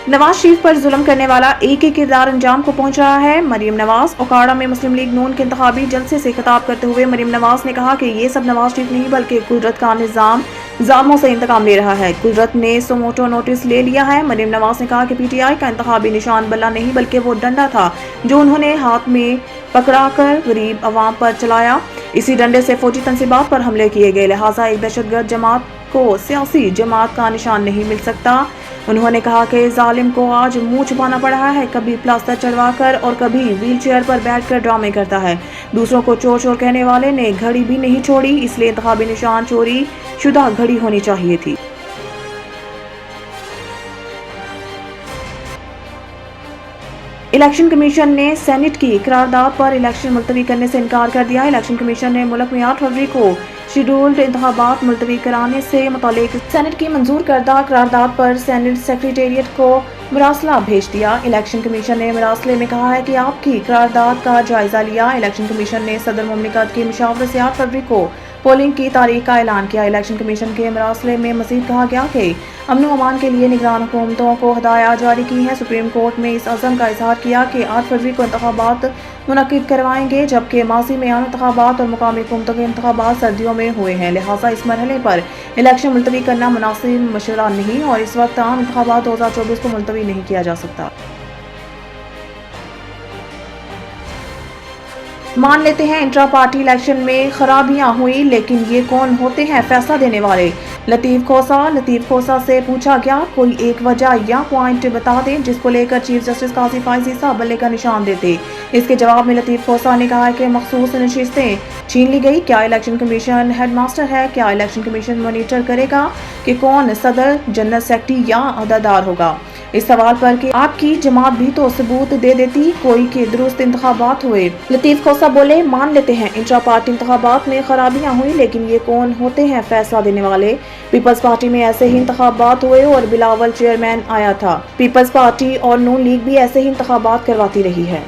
نواز شریف پر ظلم کرنے والا ایک ہی کردار انجام کو پہنچ رہا ہے۔ مریم نواز اوکاڑا میں مسلم لیگ نون کے انتخابی جلسے سے خطاب کرتے ہوئے مریم نواز نے کہا کہ یہ سب نواز شریف نہیں بلکہ قدرت کا نظام ظالموں سے انتقام لے رہا ہے۔ قدرت نے سوموٹو نوٹس لے لیا ہے۔ مریم نواز نے کہا کہ پی ٹی آئی کا انتخابی نشان بلہ نہیں بلکہ وہ ڈنڈا تھا جو انہوں نے ہاتھ میں پکڑا کر غریب عوام پر چلایا۔ اسی ڈنڈے سے فوجی تنصیبات پر حملے کیے گئے، لہٰذا ایک دہشت گرد جماعت کو سیاسی جماعت کا نشان نہیں مل سکتا۔ انہوں نے کہا کہ ظالم کو آج منہ چھپانا پڑ رہا ہے، کبھی پلاسٹر چڑھوا کر اور کبھی ویل چیئر پر بیٹھ کر ڈرامے کرتا ہے۔ دوسروں کو چور چور کہنے والے نے گھڑی بھی نہیں چھوڑی، اس لیے انتخابی نشان چوری شدہ گھڑی ہونی چاہیے تھی۔ الیکشن کمیشن نے سینیٹ کی قرارداد پر الیکشن ملتوی کرنے سے انکار کر دیا۔ الیکشن کمیشن نے ملک میں 8 فروری کو شیڈولڈ انتخابات ملتوی کرانے سے متعلق سینیٹ کی منظور کردہ قرارداد پر سینیٹ سیکریٹریٹ کو مراسلہ بھیج دیا۔ الیکشن کمیشن نے مراسلے میں کہا ہے کہ آپ کی قرارداد کا جائزہ لیا۔ الیکشن کمیشن نے صدر مملکت کی مشاورت سے 8 فروری کو پولنگ کی تاریخ کا اعلان کیا۔ الیکشن کمیشن کے مراسلے میں مزید کہا گیا کہ امن و امان کے لیے نگران حکومتوں کو ہدایات جاری کی ہیں۔ سپریم کورٹ میں اس عزم کا اظہار کیا کہ 8 فروری کو انتخابات منعقد کروائیں گے، جبکہ ماضی میں عام انتخابات اور مقامی حکومتوں کے انتخابات سردیوں میں ہوئے ہیں، لہٰذا اس مرحلے پر الیکشن ملتوی کرنا مناسب مشورہ نہیں اور اس وقت عام انتخابات 2024 کو ملتوی نہیں کیا جا سکتا۔ مان لیتے ہیں انٹرا پارٹی الیکشن میں خرابیاں ہوئی، لیکن یہ کون ہوتے ہیں فیصلہ دینے والے؟ لطیف کھوسہ سے پوچھا گیا کوئی ایک وجہ یا پوائنٹ بتا دیں جس کو لے کر چیف جسٹس قاضی فائز عیسیٰ بلے کا نشان دیتے۔ اس کے جواب میں لطیف کھوسہ نے کہا کہ مخصوص نشستیں چھین لی گئی۔ کیا الیکشن کمیشن ہیڈ ماسٹر ہے؟ کیا الیکشن کمیشن مانیٹر کرے گا کہ کون صدر، جنرل سیکرٹری یا عہدیدار ہوگا؟ اس سوال پر کہ آپ کی جماعت بھی تو ثبوت دے دیتی کوئی کہ درست انتخابات ہوئے۔ لطیف کھوسہ بولے مان لیتے ہیں انٹرا پارٹی انتخابات میں خرابیاں ہوئی، لیکن یہ کون ہوتے ہیں فیصلہ دینے والے؟ پیپلز پارٹی میں ایسے ہی انتخابات ہوئے اور بلاول چیئرمین آیا تھا۔ پیپلز پارٹی اور نون لیگ بھی ایسے ہی انتخابات کرواتی رہی ہے۔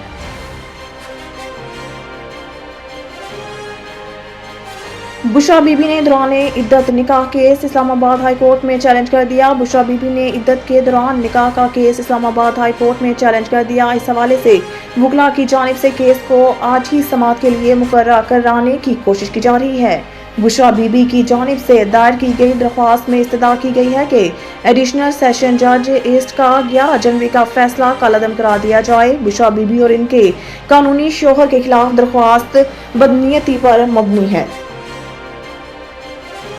بشریٰ بی بی نے دوران عدت نکاح کیس اسلام آباد ہائی کورٹ میں چیلنج کر دیا۔ بشریٰ بی بی نے عدت کے دوران نکاح کا کیس اسلام آباد ہائی کورٹ میں چیلنج کر دیا۔ اس حوالے سے وکلاء کی جانب سے کیس کو آج ہی سماعت کے لیے مقررہ کرانے کی کوشش کی جا رہی ہے۔ بشریٰ بی بی کی جانب سے دائر کی گئی درخواست میں استدعا کی گئی ہے کہ ایڈیشنل سیشن جج ایسٹ کا 11 جنوری کا فیصلہ کالعدم کرا دیا جائے۔ بشریٰ بی بی اور ان کے قانونی شوہر کے خلاف درخواست بدنیتی پر مبنی ہے۔